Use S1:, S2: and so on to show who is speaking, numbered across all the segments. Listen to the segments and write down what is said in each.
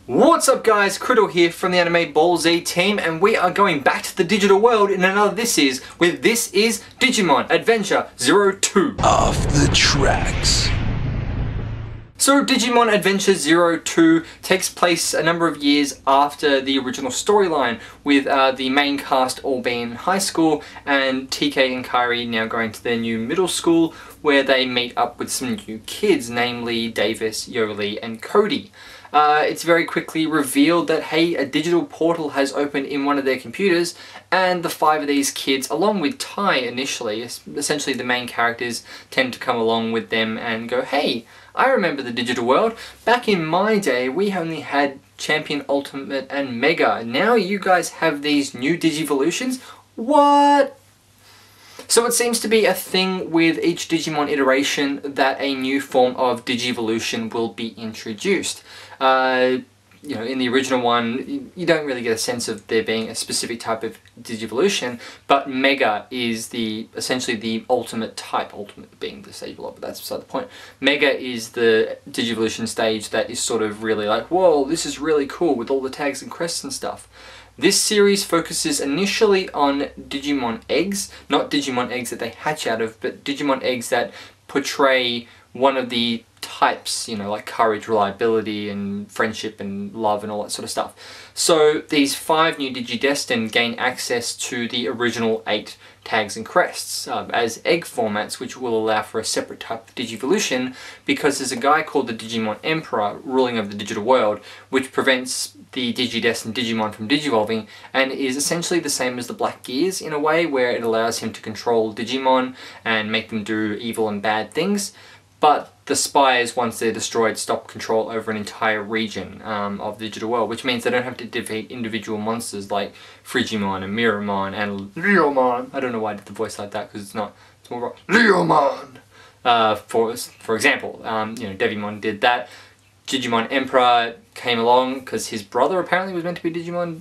S1: What's up guys, Criddle here from the AnimeBallZ team, and we are going back to the digital world in another This Is Digimon Adventure 02.
S2: Off the tracks.
S1: So Digimon Adventure 02 takes place a number of years after the original storyline, with the main cast all being in high school and TK and Kairi now going to their new middle school, where they meet up with some new kids, namely Davis, Yoli and Cody. It's very quickly revealed that, hey, a digital portal has opened in one of their computers, and the 5 of these kids, along with Tai initially, essentially the main characters, tend to come along with them and go, hey, I remember the digital world. Back in my day, we only had Champion, Ultimate and Mega. Now you guys have these new Digivolutions? What? So it seems to be a thing with each Digimon iteration that a new form of Digivolution will be introduced. You know, in the original one, you don't really get a sense of there being a specific type of Digivolution, but Mega is essentially the ultimate type, ultimate being the stage below, but that's beside the point. Mega is the Digivolution stage that is sort of really like, whoa, this is really cool with all the tags and crests and stuff. This series focuses initially on Digimon eggs, not Digimon eggs that they hatch out of, but Digimon eggs that portray one of the types, you know, like courage, reliability, and friendship, and love, and all that sort of stuff. So these 5 new Digidestined gain access to the original 8 tags and crests as egg formats, which will allow for a separate type of Digivolution, because there's a guy called the Digimon Emperor ruling over the digital world, which prevents the Digidestined Digimon from digivolving, and is essentially the same as the Black Gears in a way, where it allows him to control Digimon and make them do evil and bad things. But the spires, once they're destroyed, stop control over an entire region of the digital world, which means they don't have to defeat individual monsters like Frigimon and Miramon and Leomon. I don't know why I did the voice like that, because it's not, it's more rock. Leomon! For example, you know, Devimon did that. Digimon Emperor came along because his brother apparently was meant to be Digimon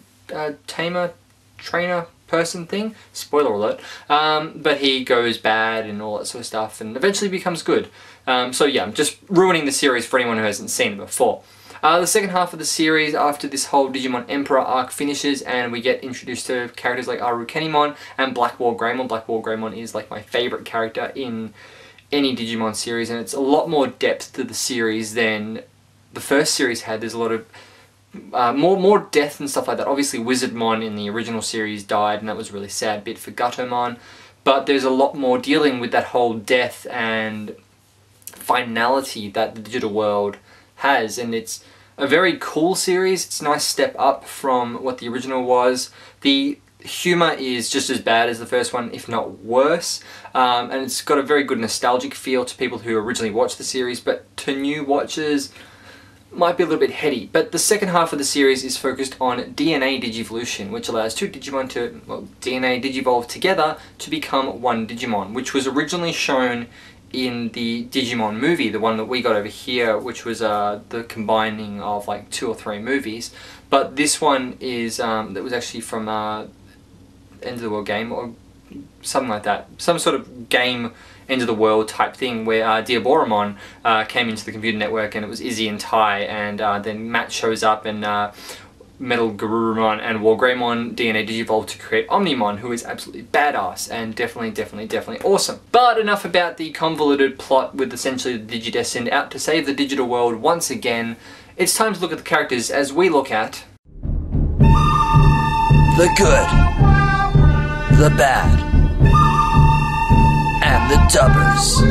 S1: tamer, trainer, person thing, spoiler alert, but he goes bad and all that sort of stuff and eventually becomes good. So yeah, I'm just ruining the series for anyone who hasn't seen it before. The second half of the series, after this whole Digimon Emperor arc finishes and we get introduced to characters like Arukenimon and Black Wall Greymon. Black Wall Greymon is like my favourite character in any Digimon series, and it's a lot more depth to the series than the first series had. There's a lot of more death and stuff like that. Obviously Wizardmon in the original series died, and that was a really sad bit for Guttomon, but there's a lot more dealing with that whole death and finality that the digital world has, and it's a very cool series. It's a nice step up from what the original was. The humour is just as bad as the first one, if not worse, and it's got a very good nostalgic feel to people who originally watched the series, but to new watchers might be a little bit heady. But the second half of the series is focused on DNA Digivolution, which allows 2 Digimon to, well, DNA Digivolve together to become 1 Digimon, which was originally shown in the Digimon movie, the one that we got over here, which was the combining of like 2 or 3 movies. But this one is, that was actually from End of the World game, or something like that. Some sort of game, End of the World type thing, where Diaboromon came into the computer network, and it was Izzy and Tai, and then Matt shows up, and Metal Garurumon and Wargreymon DNA Digivolve to create Omnimon, who is absolutely badass and definitely awesome. But enough about the convoluted plot with essentially the Digidestined out to save the digital world once again. It's time to look at the characters as we look at
S2: The good, the bad, and the dubbers.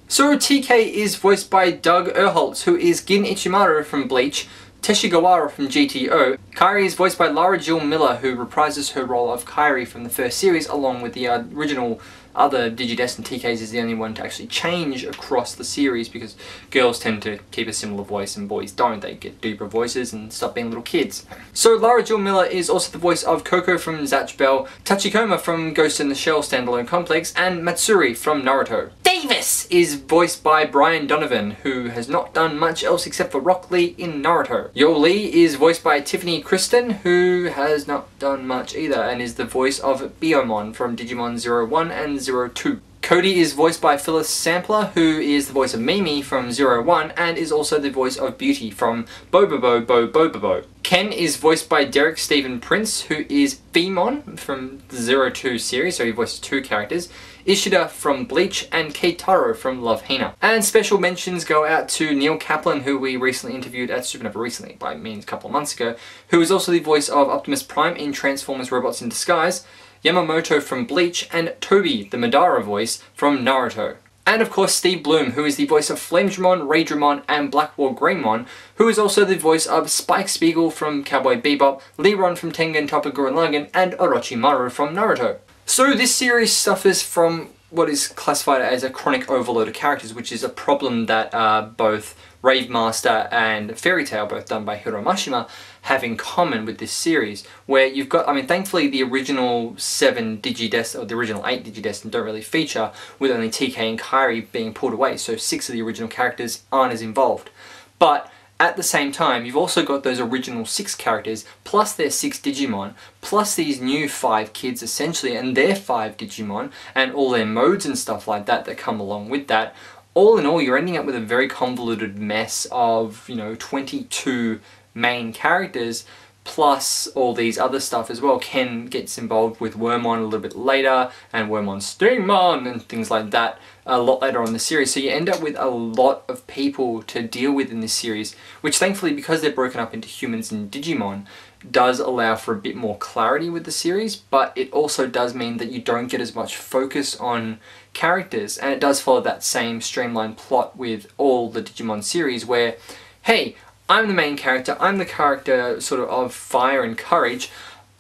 S1: So TK is voiced by Doug Erholtz, who is Gin Ichimaru from Bleach, Teshigawara from GTO. Kairi is voiced by Lara Jill Miller, who reprises her role of Kairi from the first series, along with the original other Digidestined. TK's is the only one to actually change across the series, because girls tend to keep a similar voice and boys don't. They get deeper voices and stop being little kids. So Lara Jill Miller is also the voice of Coco from Zatch Bell, Tachikoma from Ghost in the Shell Standalone Complex, and Matsuri from Naruto. Davis is voiced by Brian Donovan, who has not done much else except for Rock Lee in Naruto. Yoli is voiced by Tiffany Kristen, who has not done much either, and is the voice of Biyomon from Digimon 01 and 02. Cody is voiced by Phyllis Sampler, who is the voice of Mimi from 01 and is also the voice of Beauty from Bobobo Bo Bobobo. Ken is voiced by Derek Stephen Prince, who is Femon from the 02 series, so he voices 2 characters, Ishida from Bleach, and Keitaro from Love Hina. And special mentions go out to Neil Kaplan, who we recently interviewed at Supernova recently, by means a couple of months ago, who is also the voice of Optimus Prime in Transformers Robots in Disguise, Yamamoto from Bleach, and Toby, the Madara voice, from Naruto. And of course Steve Bloom, who is the voice of Flamedramon, Raydramon, and Blackwall Greymon, who is also the voice of Spike Spiegel from Cowboy Bebop, Leron from Tengen Toppa Gurren Lagann, and Orochimaru from Naruto. So this series suffers from what is classified as a chronic overload of characters, which is a problem that both Rave Master and Fairy Tail, both done by Hiro Mashima, have in common with this series, where you've got, I mean, thankfully the original 7 Digidestined, or the original 8 Digidestined don't really feature, with only TK and Kairi being pulled away, so 6 of the original characters aren't as involved. But at the same time, you've also got those original 6 characters, plus their 6 Digimon, plus these new 5 kids essentially, and their 5 Digimon, and all their modes and stuff like that that come along with that. All in all, you're ending up with a very convoluted mess of, 22 main characters, plus all these other stuff as well. Ken gets involved with Wormmon a little bit later, and Wormmon Stingmon, and things like that a lot later on in the series. So you end up with a lot of people to deal with in this series, which thankfully, because they're broken up into humans and Digimon, does allow for a bit more clarity with the series, but it also does mean that you don't get as much focus on characters, and it does follow that same streamlined plot with all the Digimon series where, hey, I'm the main character, I'm the character sort of fire and courage,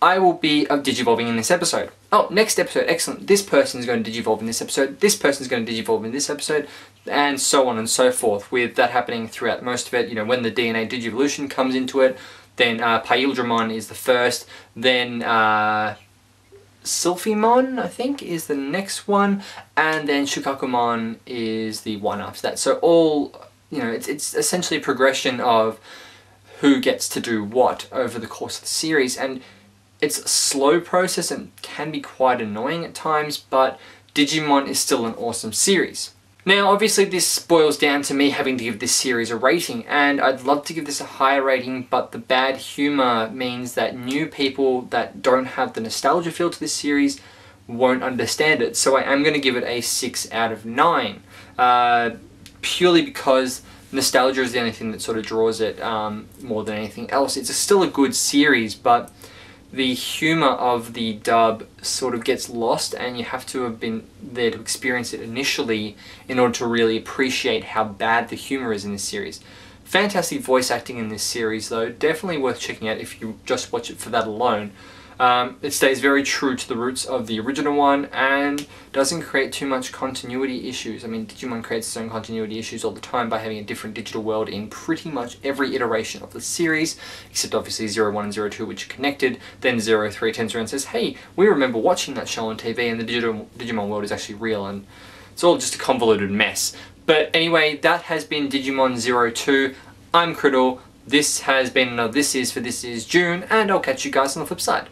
S1: I will be digivolving in this episode. Oh, next episode, excellent, this person is going to digivolve in this episode, this person is going to digivolve in this episode, and so on and so forth, with that happening throughout most of it. When the DNA Digivolution comes into it, then Paildramon is the first, then Sylphimon, I think, is the next one, and then Shukakumon is the one after that. So all, it's essentially a progression of who gets to do what over the course of the series, and it's a slow process and can be quite annoying at times, but Digimon is still an awesome series. Now, obviously this boils down to me having to give this series a rating, and I'd love to give this a higher rating, but the bad humour means that new people that don't have the nostalgia feel to this series won't understand it. So I am going to give it a 6 out of 9, purely because nostalgia is the only thing that sort of draws it more than anything else. It's still a good series, but the humour of the dub sort of gets lost, and you have to have been there to experience it initially in order to really appreciate how bad the humour is in this series. Fantastic voice acting in this series though, definitely worth checking out if you just watch it for that alone. It stays very true to the roots of the original one and doesn't create too much continuity issues. I mean, Digimon creates its own continuity issues all the time by having a different digital world in pretty much every iteration of the series, except obviously 01 and 02, which are connected. Then 03 turns around and says, hey, we remember watching that show on TV, and the Digimon world is actually real, and it's all just a convoluted mess. But anyway, that has been Digimon 02. I'm Criddle. This has been This Is June, and I'll catch you guys on the flip side.